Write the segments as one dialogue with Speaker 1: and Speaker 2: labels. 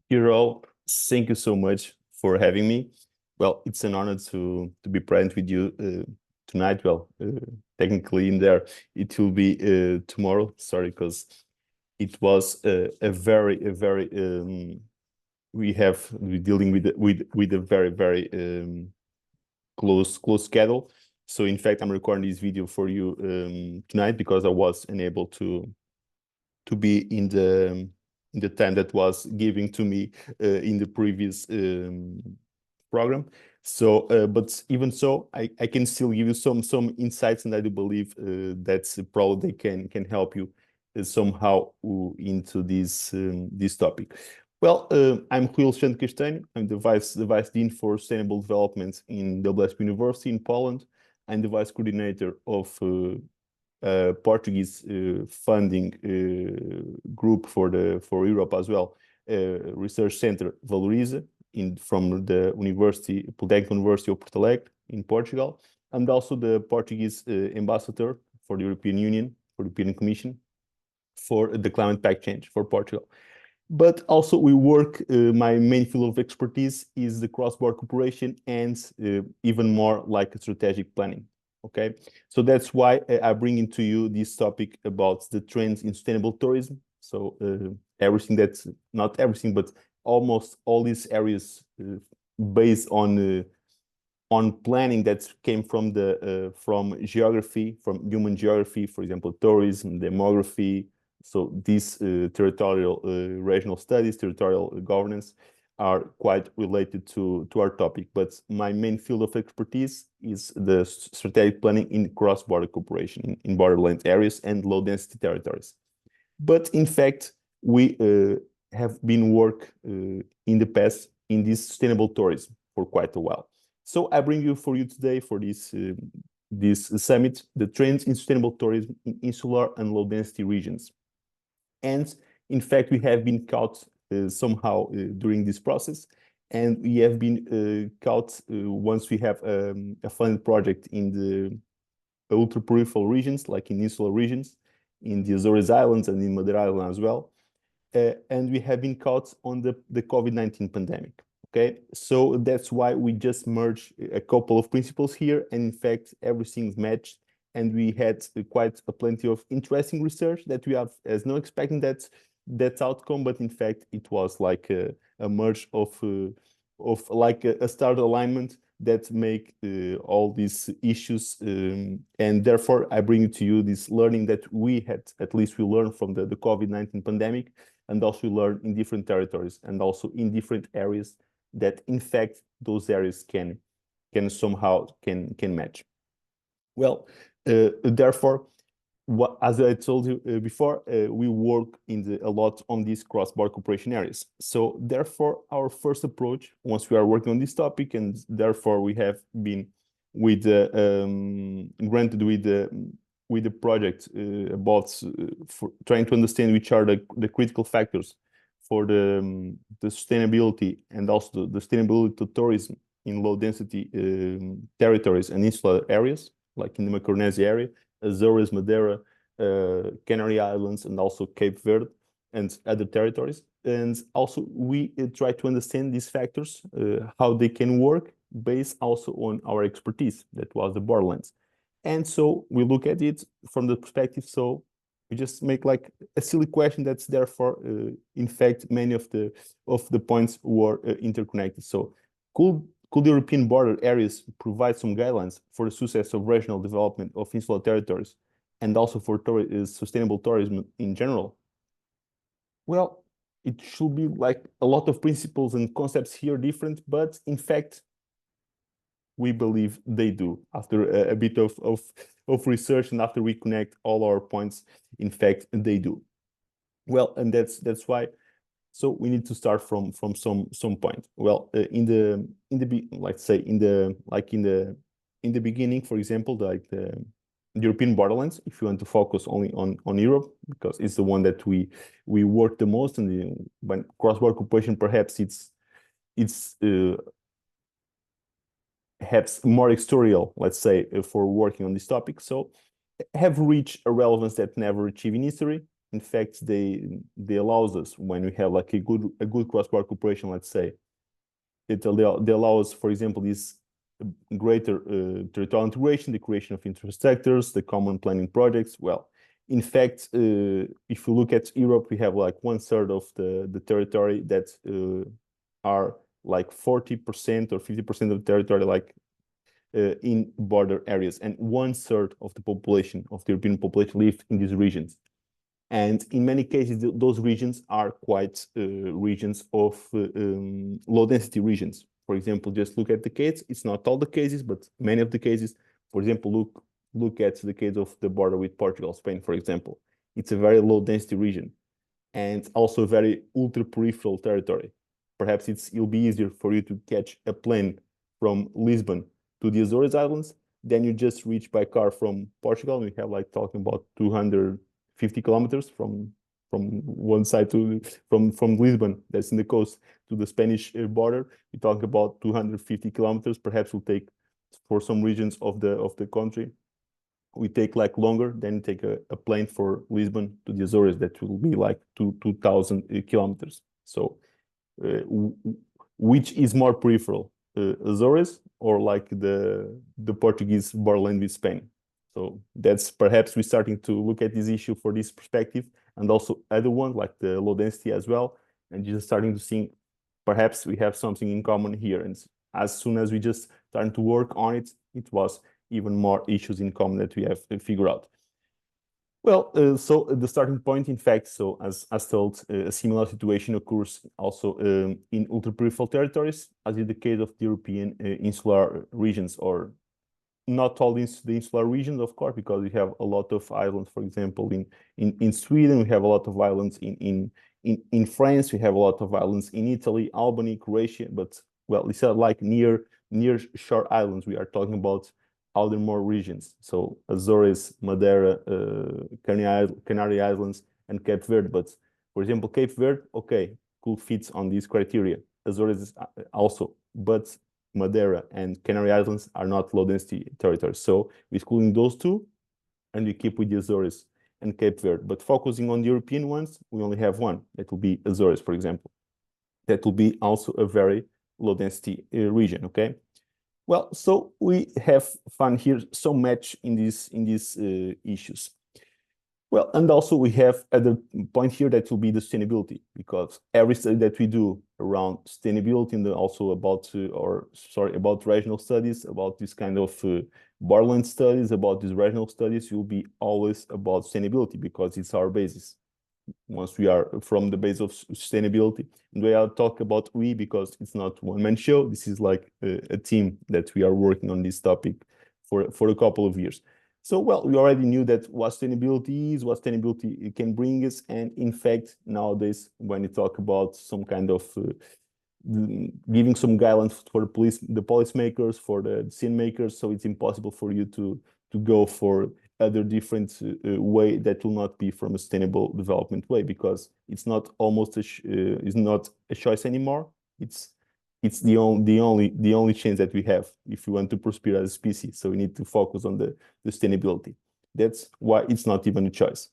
Speaker 1: Hero, thank you so much for having me. Well, it's an honor to be present with you tonight. Well, technically in there, it will be tomorrow. Sorry, because it was a very we're dealing with a very close schedule. So in fact, I'm recording this video for you tonight because I was unable to be in the time that was given to me in the previous program. So, but even so, I can still give you some insights, and I do believe that's probably can help you somehow into this topic. Well, I'm Rui Alexandre Castanho. I'm the vice dean for sustainable development in WSP University in Poland. I'm the vice coordinator of Portuguese funding group for Europe as well, research center Valoriza from the Polytechnic University of Porto Alegre in Portugal, and also the Portuguese ambassador for the European Union, for the European Commission, for the climate pact change for Portugal. But also we work, my main field of expertise is the cross-border cooperation and even more like strategic planning. Okay, so that's why I bring into you this topic about the trends in sustainable tourism. So everything that's not everything, but almost all these areas based on planning that came from from geography, from human geography, for example, tourism, demography. So these territorial regional studies, territorial governance, are quite related to our topic, but my main field of expertise is the strategic planning in cross-border cooperation in borderland areas and low-density territories. But in fact, we have been work in the past in this sustainable tourism for quite a while. So I bring you for you today for this summit, the trends in sustainable tourism in insular and low-density regions. And in fact, we have been caught somehow during this process, and we have been caught once we have a funded project in the ultra-peripheral regions, like in insular regions, in the Azores Islands and in Madeira Island as well. And we have been caught on the COVID-19 pandemic. Okay, so that's why we just merged a couple of principles here, and in fact, everything's matched. And we had quite a plenty of interesting research that we have as no expecting that outcome, but in fact it was like a merge of like a start alignment that make all these issues, and therefore I bring to you this learning that we had, at least we learned from the COVID-19 pandemic, and also we learned in different territories and also in different areas that in fact those areas can somehow match. Well, therefore, as I told you before, we work a lot on these cross-border cooperation areas. So therefore, our first approach, once we are working on this topic, and therefore we have been granted with the project about for trying to understand which are the critical factors for the sustainability and also the sustainability of tourism in low-density territories and insular areas, like in the Micronesia area, Azores, Madeira, Canary Islands, and also Cape Verde and other territories. And also we try to understand these factors, how they can work based also on our expertise, that was the borderlands. And so we look at it from the perspective, so we just make like a silly question that's therefore, in fact, many of the points were interconnected. So could European border areas provide some guidelines for the success of regional development of insular territories and also for sustainable tourism in general? Well, it should be like a lot of principles and concepts here different, but in fact, we believe they do. After a bit of research and after we connect all our points, in fact, they do. Well, and that's why. So we need to start from some point. Well, in the let's say in the beginning, for example, like the European borderlands, if you want to focus only on Europe, because it's the one that we work the most, and when cross-border cooperation, perhaps it's perhaps more exterior, let's say, for working on this topic. So have reached a relevance that never achieved in history. in fact, they allows us, when we have like a good cross-border cooperation, let's say, they allow us, for example, this greater territorial integration, the creation of infrastructures, the common planning projects. Well, in fact, if you look at Europe, we have like 1/3 of the territory that are like 40% or 50% of the territory, like in border areas, and 1/3 of the population, of the European population, live in these regions. And in many cases, those regions are quite regions of low density regions. For example, just look at the case. It's not all the cases, but many of the cases. For example, look at the case of the border with Portugal, Spain, for example. It's a very low density region and also a very ultra peripheral territory. Perhaps it'll be easier for you to catch a plane from Lisbon to the Azores Islands than you just reach by car from Portugal. We have like talking about 250 kilometers from one side to from Lisbon, that's in the coast, to the Spanish border. We talk about 250 kilometers. Perhaps we'll take, for some regions of the country, we take like longer, then take a plane for Lisbon to the Azores. That will be like 2,000 kilometers. So which is more peripheral, Azores or like the Portuguese borderland with Spain? So that's perhaps we're starting to look at this issue for this perspective, and also other ones like the low density as well, and just starting to think perhaps we have something in common here. And as soon as we just started to work on it, it was even more issues in common that we have figured out. Well, so the starting point, in fact, so as told, a similar situation occurs also in ultra-peripheral territories, as in the case of the European insular regions, or not all the insular regions, of course, because we have a lot of islands. For example, in Sweden, we have a lot of islands. In France, we have a lot of islands. In Italy, Albany, Croatia, but well, these are like near shore islands. We are talking about other more regions. So Azores, Madeira, Canary Islands, and Cape Verde. But for example, Cape Verde, okay, could fit on these criteria. Azores also, but Madeira and Canary Islands are not low density territories. So we're excluding those two, and we keep with the Azores and Cape Verde. But focusing on the European ones, we only have one. That will be Azores, for example. That will be also a very low density region, okay? Well, so we have found here some match in these issues. Well, and also we have other point here that will be the sustainability, because every study that we do around sustainability, and also about about regional studies, about this kind of borderland studies, about these regional studies, will be always about sustainability, because it's our basis. Once we are from the base of sustainability, and we are talk about we, because it's not one-man show. This is like a team that we are working on this topic for a couple of years. So, well, we already knew that what sustainability is, what sustainability can bring us. And in fact, nowadays, when you talk about some kind of giving some guidelines for the policymakers, for the decision makers, so it's impossible for you to go for other different way that will not be from a sustainable development way, because it's not it's not a choice anymore. It's the only chance that we have if we want to prosper as a species. So we need to focus on the sustainability. That's why it's not even a choice.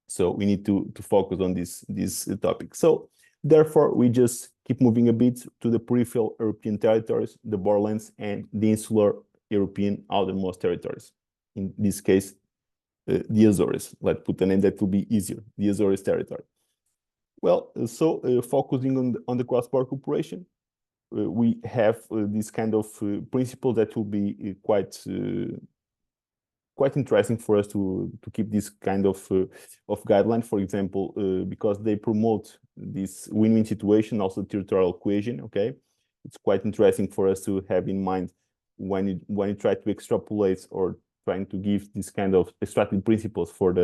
Speaker 1: So we need to focus on this topic. So therefore, we just keep moving a bit to the peripheral European territories, the borderlands, and the insular European outermost territories. In this case, the Azores. Let's put a name that will be easier, the Azores territory. Well, so focusing on the cross-border cooperation, we have this kind of principle that will be quite interesting for us to keep this kind of guideline, for example, because they promote this win-win situation, also territorial cohesion. Okay, it's quite interesting for us to have in mind when you try to extrapolate or trying to give this kind of extractive principles for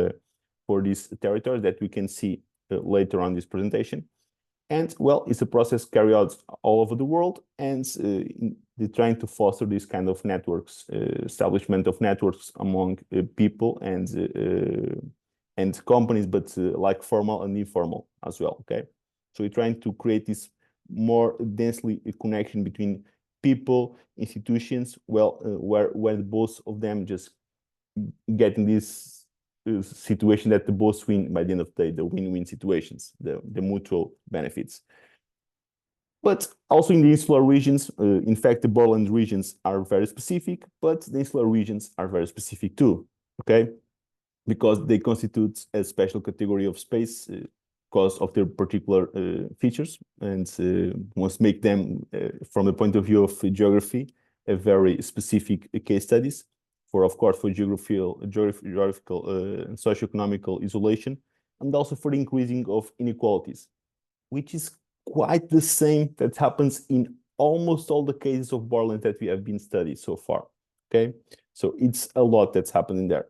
Speaker 1: these territories that we can see later on this presentation. And well, it's a process carried out all over the world, and they're trying to foster this kind of networks, establishment of networks among people and companies, but like formal and informal as well. Okay, so we're trying to create this more densely connection between people, institutions, well, where both of them just getting this situation that the both win by the end of the day, the win-win situations, the mutual benefits. But also in the insular regions, in fact, the borderland regions are very specific, but the insular regions are very specific too, okay? Because they constitute a special category of space because of their particular features, and must make them, from the point of view of geography, a very specific case studies for, of course, for geographical and socioeconomical isolation, and also for the increasing of inequalities, which is quite the same that happens in almost all the cases of borderland that we have been studied so far, okay? So it's a lot that's happening there.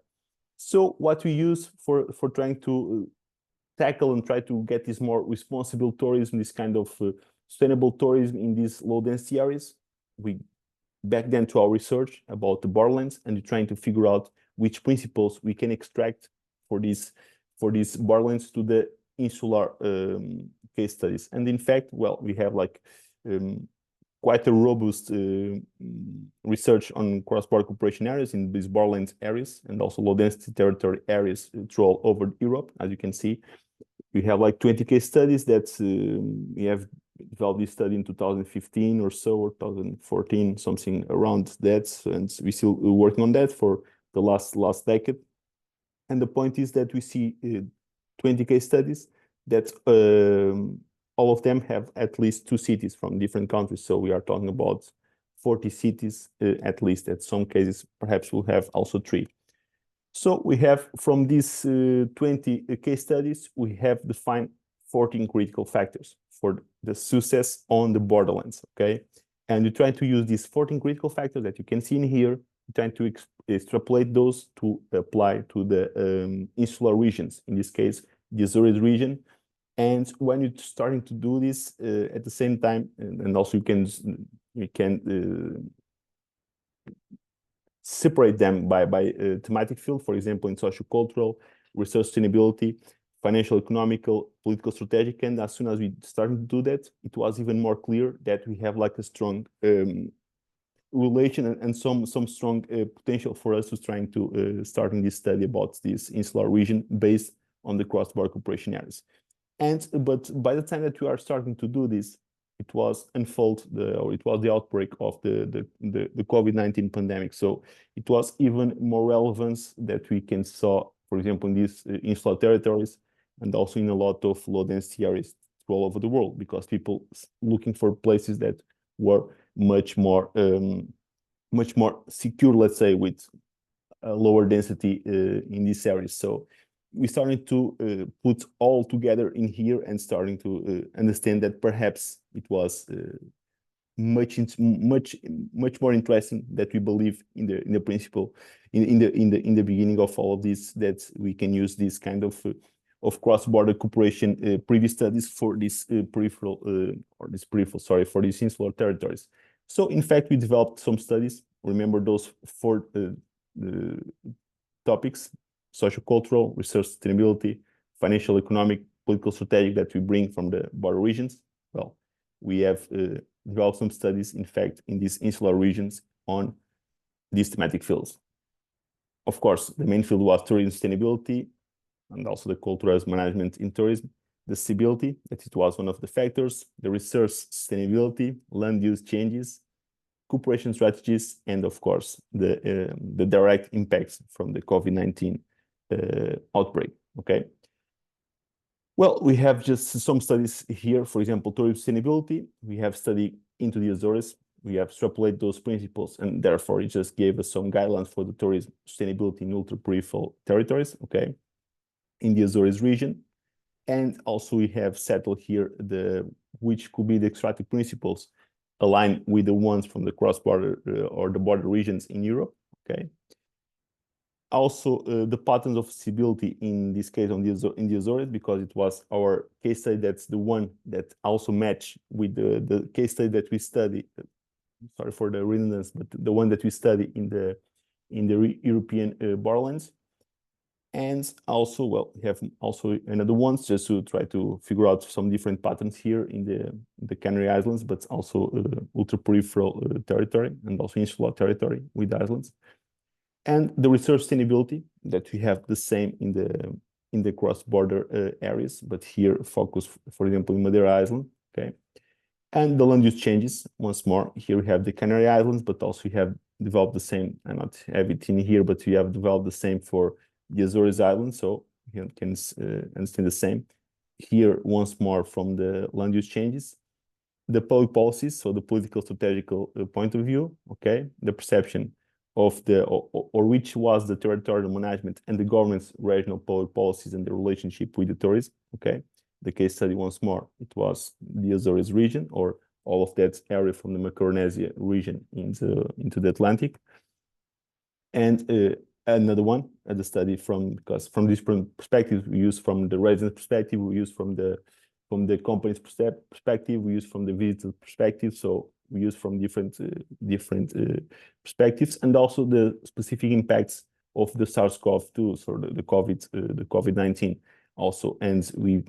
Speaker 1: So what we use for trying to tackle and try to get this more responsible tourism, this kind of sustainable tourism in these low density areas, we back then to our research about the borderlands and trying to figure out which principles we can extract for these borderlands to the insular case studies. And in fact, well, we have like quite a robust research on cross-border cooperation areas in these borderland areas and also low-density territory areas through all over Europe. As you can see, we have like 20 case studies that we have developed this study in 2015 or so, or 2014, something around that, and we still working on that for the last decade. And the point is that we see 20 case studies that all of them have at least 2 cities from different countries. So we are talking about 40 cities at least. At some cases, perhaps we'll have also 3. So we have from these 20 case studies, we have defined 14 critical factors for the success on the borderlands, okay? And we try to use these 14 critical factors that you can see in here, trying to extrapolate those to apply to the insular regions, in this case, the Azores region. And when you're starting to do this at the same time, and also you can separate them by thematic field, for example, in sociocultural, research sustainability, financial, economical, political, strategic. And as soon as we started to do that, it was even more clear that we have like a strong relation and some strong potential for us to trying to starting this study about this insular region based on the cross-border cooperation areas. But by the time that we are starting to do this, it was the outbreak of the COVID-19 pandemic. So it was even more relevance that we can saw, for example, in these insular territories and also in a lot of low density areas all over the world, because people looking for places that were much more secure, let's say, with a lower density in these areas. So we started to put all together in here and starting to understand that perhaps it was much more interesting that we believe in the principle in the beginning of all of this, that we can use this kind of cross-border cooperation previous studies for this for these insular territories. So in fact, we developed some studies. Remember those 4 topics: sociocultural, research sustainability, financial, economic, political, strategic, that we bring from the border regions. Well, we have developed some studies, in fact, in these insular regions on these thematic fields. Of course, the main field was tourism sustainability, and also the cultural management in tourism, the stability, that it was one of the factors, the research sustainability, land use changes, cooperation strategies, and of course, the direct impacts from the COVID-19 outbreak, okay? Well, we have just some studies here. For example, tourism sustainability, we have studied into the Azores. We have extrapolated those principles, and therefore it just gave us some guidelines for the tourism sustainability in ultra-peripheral territories, okay, in the Azores region. And also we have settled here which could be the extractive principles aligned with the ones from the cross-border or the border regions in Europe, okay? Also, the patterns of feasibility in this case in the Azores, because it was our case study that's the one that also matched with the case study that we study. Sorry for the redundancy, but the one that we study in the European borderlands. And also, well, we have also another ones just to try to figure out some different patterns here in the Canary Islands, but also ultra-peripheral territory and also insular territory with the islands. And the research sustainability, that we have the same in the cross-border areas, but here focus, for example, in Madeira Island, okay? And the land use changes, once more, here we have the Canary Islands, but also we have developed the same, I not have it in here, but we have developed the same for the Azores Islands, so you can understand the same. Here, once more, from the land use changes, the public policies, so the political strategical point of view, okay, the perception of the, or which was the territorial management and the government's regional public policies and the relationship with the tourism, okay. The case study, once more, it was the Azores region, or all of that area from the Macaronesia region into the Atlantic. And another one, the study because from this perspective, we use from the resident perspective, we use from the company's perspective, we use from the visitor perspective, so we use from different perspectives, and also the specific impacts of the SARS-CoV-2, so the COVID-19 also. And we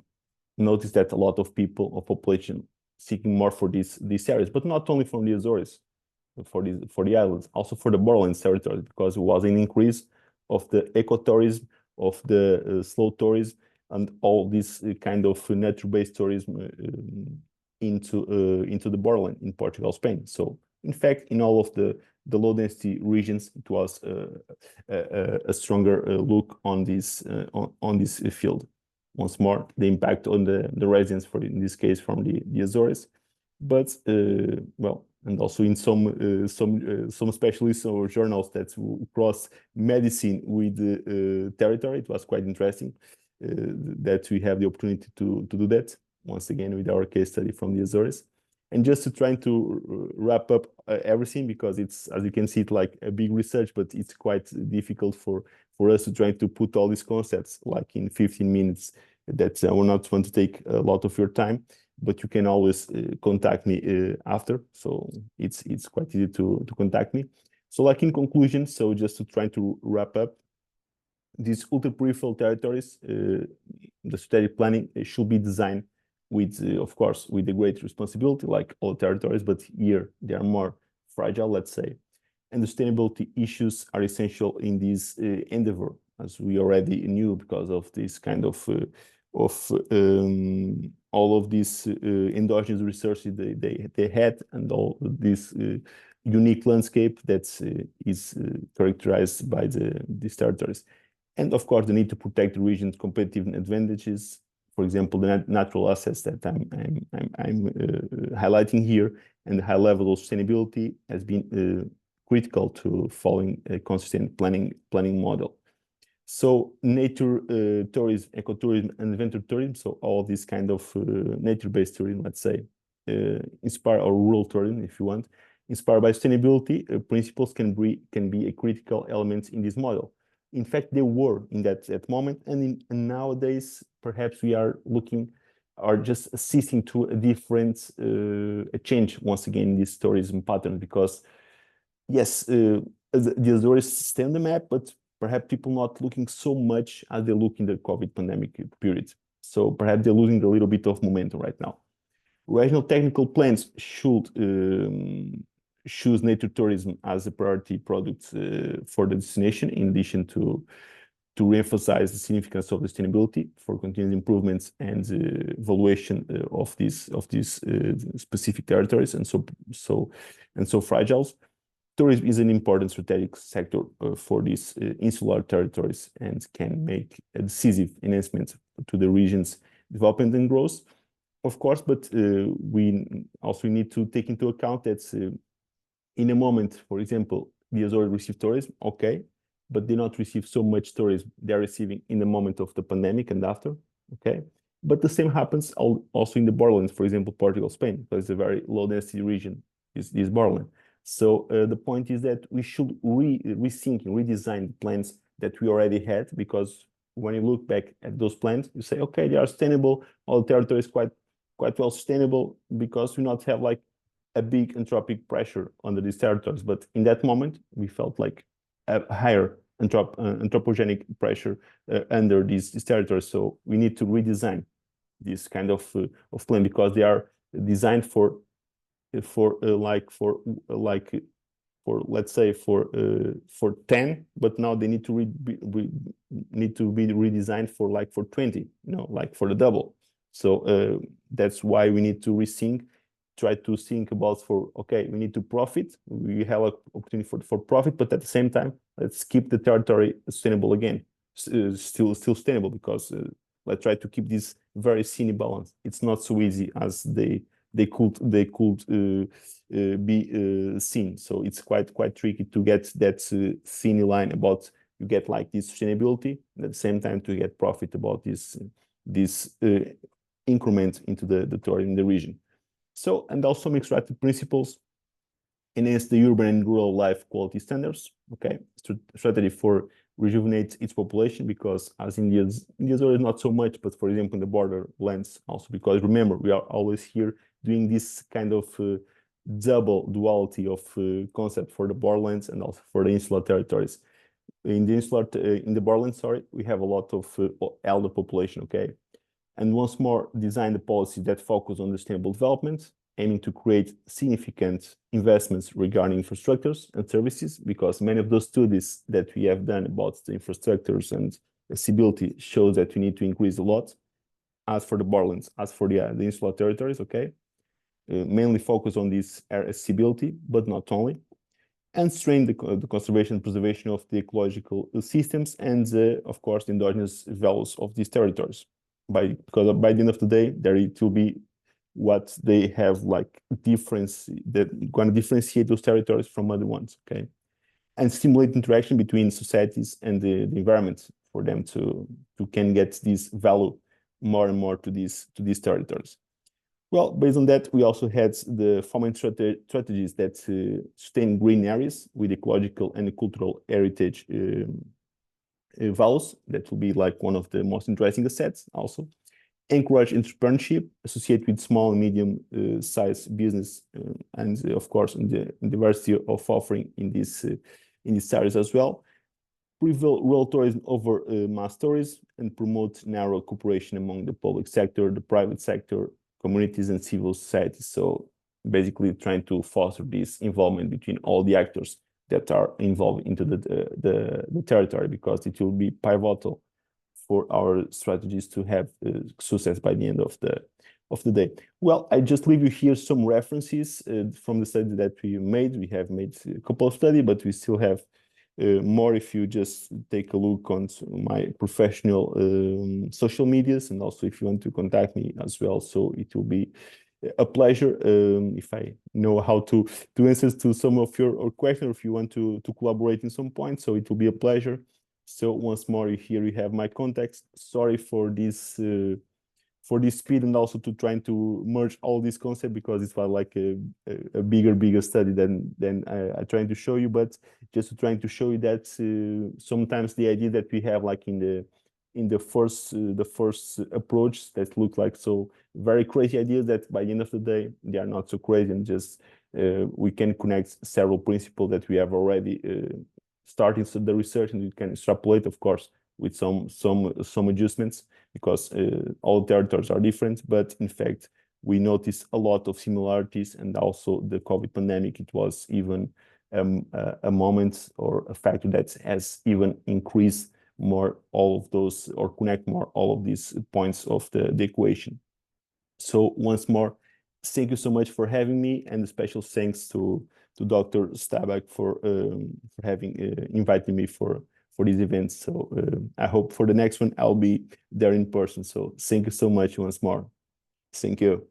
Speaker 1: noticed that a lot of people, of population, seeking more for these areas, but not only from the Azores, for the islands, also for the borderlands territories, because it was an increase of the ecotourism, of the slow tourism, and all this kind of nature-based tourism into the borderland in Portugal, Spain. So in fact, in all of the low-density regions, it was a stronger look on this field. Once more, the impact on the residents, for in this case from the Azores, but well, and also in some specialists or journals that cross medicine with the territory. It was quite interesting that we have the opportunity to do that once again with our case study from the Azores. And just to try to wrap up everything, because it's, as you can see, it's like a big research, but it's quite difficult for us to try to put all these concepts like in 15 minutes. That I will not want to take a lot of your time, but you can always contact me after. So it's quite easy to contact me. So like in conclusion, so just to try to wrap up, these ultra-peripheral territories, the strategic planning should be designed with, of course, with a great responsibility, like all territories, but here they are more fragile, let's say. And the sustainability issues are essential in this endeavor, as we already knew, because of this kind of all of these endogenous resources they had, and all this unique landscape that is characterized by these territories. And of course, the need to protect the region's competitive advantages. For example, the natural assets that I'm highlighting here, and the high level of sustainability has been critical to following a consistent planning model. So nature tourism, ecotourism, and adventure tourism, so all this kind of nature-based tourism, let's say, inspire, or rural tourism, if you want, inspired by sustainability principles can be a critical element in this model. In fact, they were in that moment, and nowadays, perhaps we are just assisting to a different a change once again in this tourism pattern, because yes, the Azores stay on the map, but perhaps people not looking so much as they look in the COVID pandemic period. So perhaps they're losing a little bit of momentum right now. Regional technical plans should choose nature tourism as a priority product for the destination, in addition to re-emphasize the significance of sustainability for continuous improvements and evaluation of these specific territories and so fragile. Tourism is an important strategic sector for these insular territories, and can make a decisive enhancement to the region's development and growth, of course. But we also need to take into account that in a moment, for example, the Azores receive tourism, okay, but they not receive so much tourism they're receiving in the moment of the pandemic and after, okay. But the same happens also in the borderlands, for example, Portugal, Spain, because it's a very low density region, is borderland. So the point is that we should rethink and redesign the plans that we already had, because when you look back at those plans, you say, okay, they are sustainable, all the territory is quite well sustainable, because we not have like a big anthropic pressure under these territories. But in that moment, we felt like a higher anthropogenic pressure under these territories. So we need to redesign this kind of plan, because they are designed for let's say for 10, but now they need to be redesigned for 20, you know, like for the double. So that's why we need to try to think about okay, we need to profit. We have an opportunity for profit, but at the same time, let's keep the territory sustainable again, still sustainable, because let's try to keep this very thin balance. It's not so easy as they could be seen. So it's quite tricky to get that thin line about you get like this sustainability, and at the same time to get profit about this increment into the territory in the region. So, and also extracted principles enhance the urban and rural life quality standards. Okay, strategy for rejuvenate its population, because as India's already not so much, but for example in the borderlands also, because remember we are always here doing this kind of double duality of concept for the borderlands and also for the insular territories. In the borderlands, sorry, we have a lot of elder population. Okay. And once more, design the policy that focus on sustainable development, aiming to create significant investments regarding infrastructures and services, because many of those studies that we have done about the infrastructures and accessibility shows that we need to increase a lot. As for the borderlands, as for the insular territories, okay, mainly focus on this accessibility, but not only, and strengthen the conservation and preservation of the ecological systems and, of course, the endogenous values of these territories. Because by the end of the day, it will be what they have like difference that going to differentiate those territories from other ones. Okay, and stimulate interaction between societies and the environment for them to can get this value more and more to these territories. Well, based on that, we also had the farming strategies that sustain green areas with ecological and cultural heritage values. That will be like one of the most interesting assets. Also encourage entrepreneurship, associate with small and medium size business, and of course in the diversity of offering in these areas as well. Prevail rural tourism over mass tourism, and promote narrow cooperation among the public sector, the private sector, communities, and civil society. So basically trying to foster this involvement between all the actors that are involved into the territory, because it will be pivotal for our strategies to have success by the end of the day. Well, I just leave you here some references from the study that we made. We have made a couple of studies, but we still have more if you just take a look on my professional social medias, and also if you want to contact me as well. So it will be a pleasure if I know how to answer to some of your questions, or if you want to collaborate in some point. So it will be a pleasure. So once more, here you have my contacts. Sorry for this speed, and also to trying to merge all these concepts, because it was like a bigger study than I trying to show you. But just trying to show you that sometimes the idea that we have like in the first approach that look like so very crazy ideas, that by the end of the day they are not so crazy, and just we can connect several principles that we have already starting the research, and we can extrapolate, of course, with some adjustments, because all territories are different. But in fact, we notice a lot of similarities, and also the COVID pandemic, it was even a moment or a factor that has even increased more all of those, or connect more all of these points of the equation. So once more, thank you so much for having me, and a special thanks to Dr. Stabak for having invited me for this event. So I hope for the next one I'll be there in person. So thank you so much once more. Thank you.